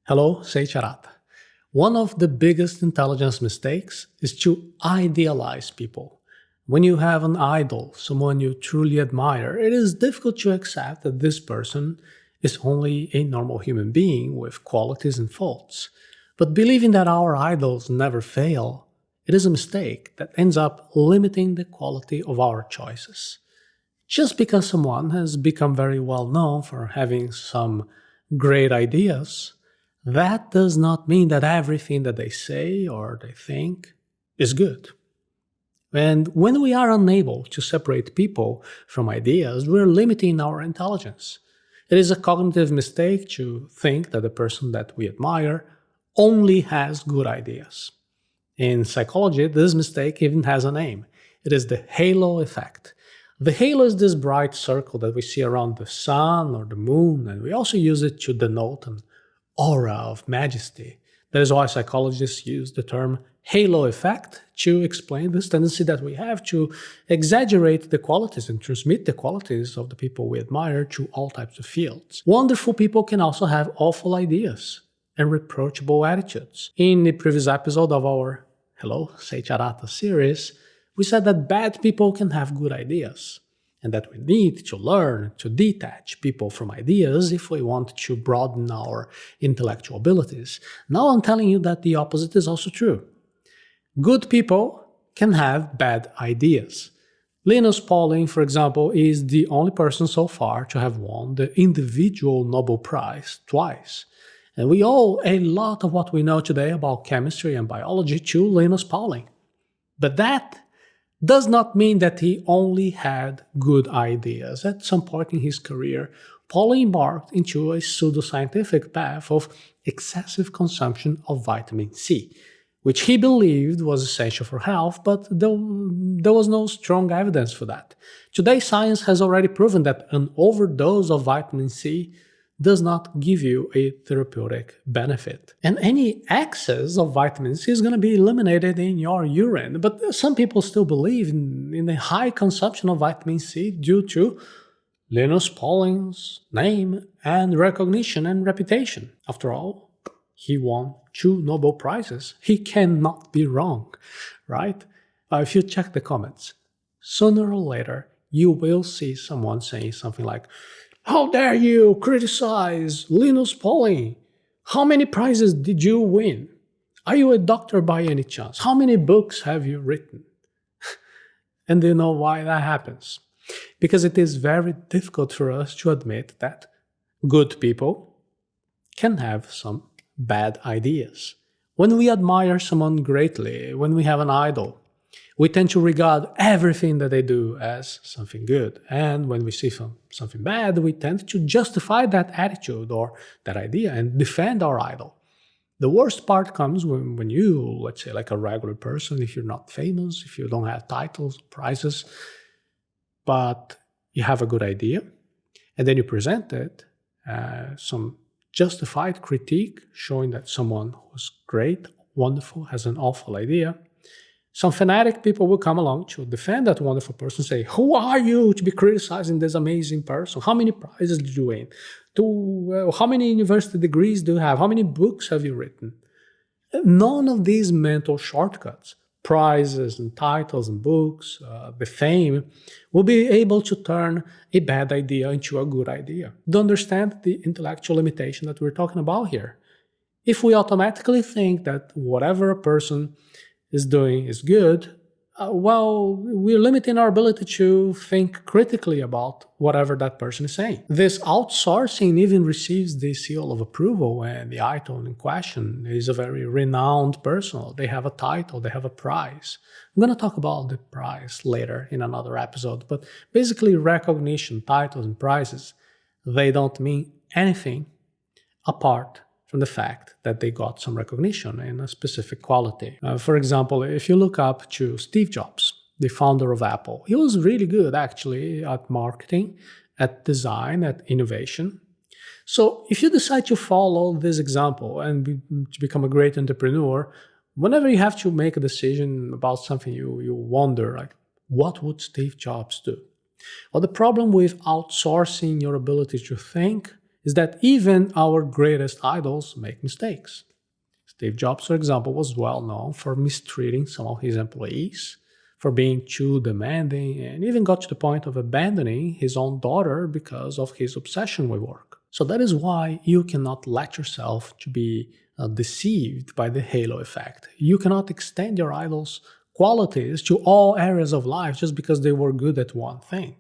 Hello, Seiiti Arata. One of the biggest intelligence mistakes is to idealize people. When you have an idol, someone you truly admire, it is difficult to accept that this person is only a normal human being with qualities and faults. But believing that our idols never fail, it is a mistake that ends up limiting the quality of our choices. Just because someone has become very well known for having some great ideas, that does not mean that everything that they say or they think is good. And when we are unable to separate people from ideas, we're limiting our intelligence. It is a cognitive mistake to think that the person that we admire only has good ideas. In psychology, this mistake even has a name. It is the halo effect. The halo is this bright circle that we see around the sun or the moon, and we also use it to denote an aura of majesty. That is why psychologists use the term halo effect to explain this tendency that we have to exaggerate the qualities and transmit the qualities of the people we admire to all types of fields. Wonderful people can also have awful ideas and reproachable attitudes. In the previous episode of our Hello, Seiiti Arata series, we said that bad people can have good ideas, and that we need to learn to detach people from ideas if we want to broaden our intellectual abilities. Now I'm telling you that the opposite is also true. Good people can have bad ideas. Linus Pauling, for example, is the only person so far to have won the individual Nobel Prize twice. And we owe a lot of what we know today about chemistry and biology to Linus Pauling. But that does not mean that he only had good ideas. At some point in his career, Pauling embarked into a pseudoscientific path of excessive consumption of vitamin C, which he believed was essential for health, but there was no strong evidence for that. Today, science has already proven that an overdose of vitamin C does not give you a therapeutic benefit. And any excess of vitamin C is going to be eliminated in your urine. But some people still believe in a high consumption of vitamin C due to Linus Pauling's name and recognition and reputation. After all, he won 2 Nobel Prizes. He cannot be wrong, right? If you check the comments, sooner or later, you will see someone saying something like, "How dare you criticize Linus Pauling? How many prizes did you win? Are you a doctor by any chance? How many books have you written?" And do you know why that happens? Because it is very difficult for us to admit that good people can have some bad ideas. When we admire someone greatly, when we have an idol, we tend to regard everything that they do as something good. And when we see something bad, we tend to justify that attitude or that idea and defend our idol. The worst part comes when you, let's say like a regular person, if you're not famous, if you don't have titles, prizes, but you have a good idea, and then you present it, some justified critique showing that someone was great, wonderful, has an awful idea. Some fanatic people will come along to defend that wonderful person, say, "Who are you to be criticizing this amazing person? How many prizes did you win? How many university degrees do you have? How many books have you written?" None of these mental shortcuts, prizes and titles and books, the fame, will be able to turn a bad idea into a good idea. Do you understand the intellectual limitation that we're talking about here? If we automatically think that whatever a person is doing is good, well, we're limiting our ability to think critically about whatever that person is saying. This outsourcing even receives the seal of approval when the item in question is a very renowned person. They have a title, they have a prize. I'm going to talk about the prize later in another episode, but basically recognition, titles, and prizes, they don't mean anything apart from the fact that they got some recognition in a specific quality. For example, if you look up to Steve Jobs, the founder of Apple, he was really good actually at marketing, at design, at innovation. So if you decide to follow this example and to become a great entrepreneur, whenever you have to make a decision about something, you wonder, like, what would Steve Jobs do? Well, the problem with outsourcing your ability to think is that even our greatest idols make mistakes. Steve Jobs, for example, was well known for mistreating some of his employees, for being too demanding, and even got to the point of abandoning his own daughter because of his obsession with work. So that is why you cannot let yourself to be deceived by the halo effect. You cannot extend your idol's qualities to all areas of life just because they were good at one thing.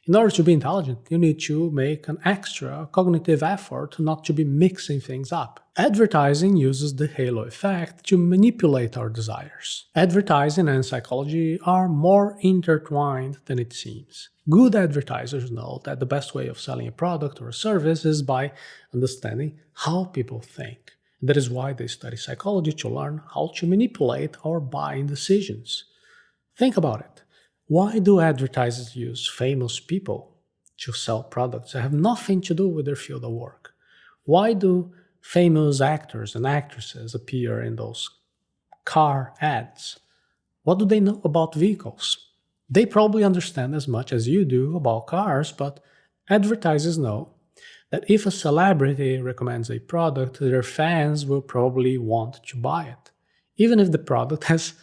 In order to be intelligent, you need to make an extra cognitive effort not to be mixing things up. Advertising uses the halo effect to manipulate our desires. Advertising and psychology are more intertwined than it seems. Good advertisers know that the best way of selling a product or a service is by understanding how people think. That is why they study psychology to learn how to manipulate our buying decisions. Think about it. Why do advertisers use famous people to sell products that have nothing to do with their field of work? Why do famous actors and actresses appear in those car ads? What do they know about vehicles? They probably understand as much as you do about cars, but advertisers know that if a celebrity recommends a product, their fans will probably want to buy it, even if the product has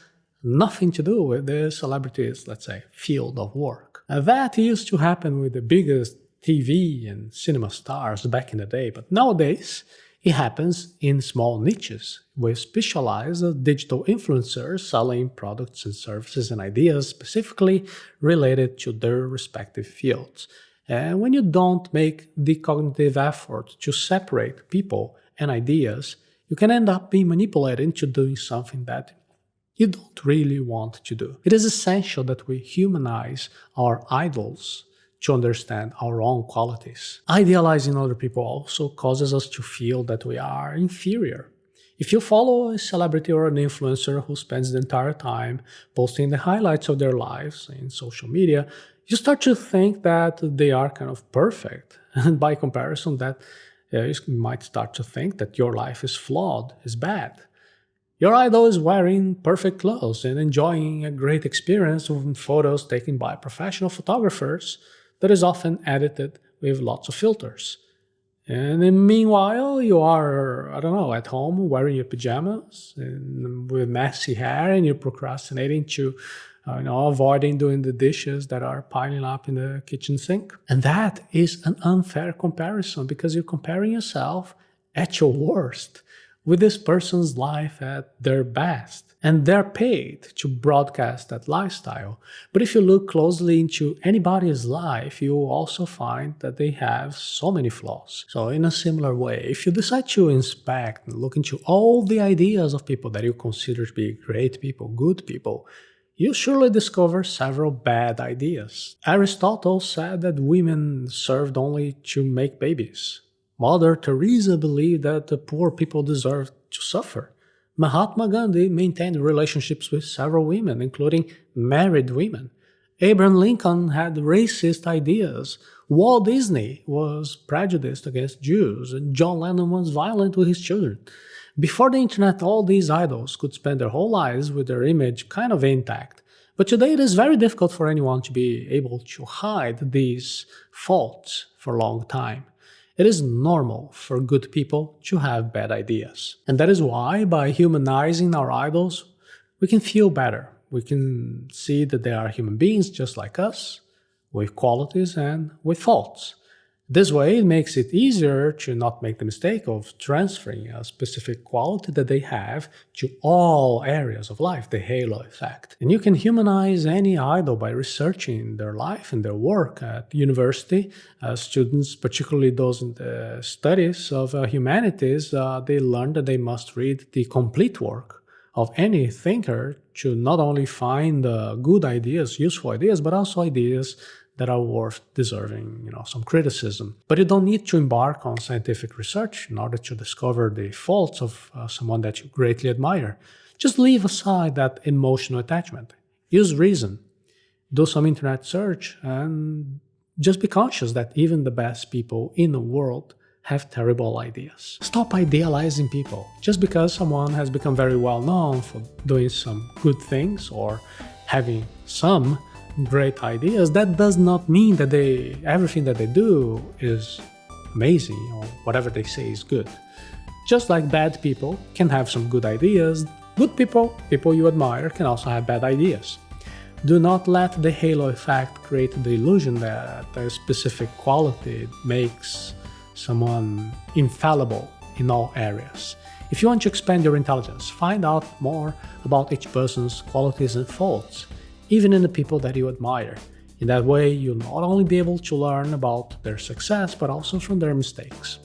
nothing to do with the celebrity's, let's say, field of work. That used to happen with the biggest TV and cinema stars back in the day, but nowadays it happens in small niches with specialized digital influencers selling products and services and ideas specifically related to their respective fields. And when you don't make the cognitive effort to separate people and ideas, you can end up being manipulated into doing something that you don't really want to do. It is essential that we humanize our idols to understand our own qualities. Idealizing other people also causes us to feel that we are inferior. If you follow a celebrity or an influencer who spends the entire time posting the highlights of their lives in social media, you start to think that they are kind of perfect. And by comparison, that you might start to think that your life is flawed, is bad. Your idol is wearing perfect clothes and enjoying a great experience with photos taken by professional photographers that is often edited with lots of filters. And then meanwhile, you are, at home wearing your pajamas and with messy hair, and you're procrastinating to, avoiding doing the dishes that are piling up in the kitchen sink. And that is an unfair comparison because you're comparing yourself at your worst with this person's life at their best. And they're paid to broadcast that lifestyle. But if you look closely into anybody's life, you will also find that they have so many flaws. So in a similar way, if you decide to inspect and look into all the ideas of people that you consider to be great people, good people, you'll surely discover several bad ideas. Aristotle said that women served only to make babies. Mother Teresa believed that the poor people deserved to suffer. Mahatma Gandhi maintained relationships with several women, including married women. Abraham Lincoln had racist ideas. Walt Disney was prejudiced against Jews, and John Lennon was violent with his children. Before the internet, all these idols could spend their whole lives with their image kind of intact. But today it is very difficult for anyone to be able to hide these faults for a long time. It is normal for good people to have bad ideas. And that is why, by humanizing our idols, we can feel better. We can see that they are human beings just like us, with qualities and with faults. This way, it makes it easier to not make the mistake of transferring a specific quality that they have to all areas of life, the halo effect. And you can humanize any idol by researching their life and their work. At university, students, particularly those in the studies of humanities, they learn that they must read the complete work of any thinker to not only find good ideas, useful ideas, but also ideas that are worth deserving, some criticism. But you don't need to embark on scientific research in order to discover the faults of someone that you greatly admire. Just leave aside that emotional attachment. Use reason. Do some internet search and just be conscious that even the best people in the world have terrible ideas. Stop idealizing people. Just because someone has become very well known for doing some good things or having some great ideas, that does not mean that everything that they do is amazing or whatever they say is good. Just like bad people can have some good ideas, good people, people you admire, can also have bad ideas. Do not let the halo effect create the illusion that a specific quality makes someone infallible in all areas. If you want to expand your intelligence, find out more about each person's qualities and faults, even in the people that you admire. In that way, you'll not only be able to learn about their success, but also from their mistakes.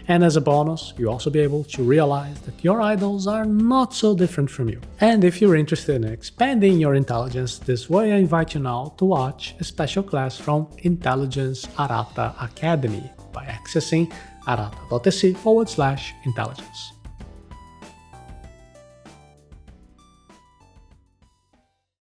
And as a bonus, you'll also be able to realize that your idols are not so different from you. And if you're interested in expanding your intelligence this way, I invite you now to watch a special class from Intelligence Arata Academy by accessing arata.se/intelligence.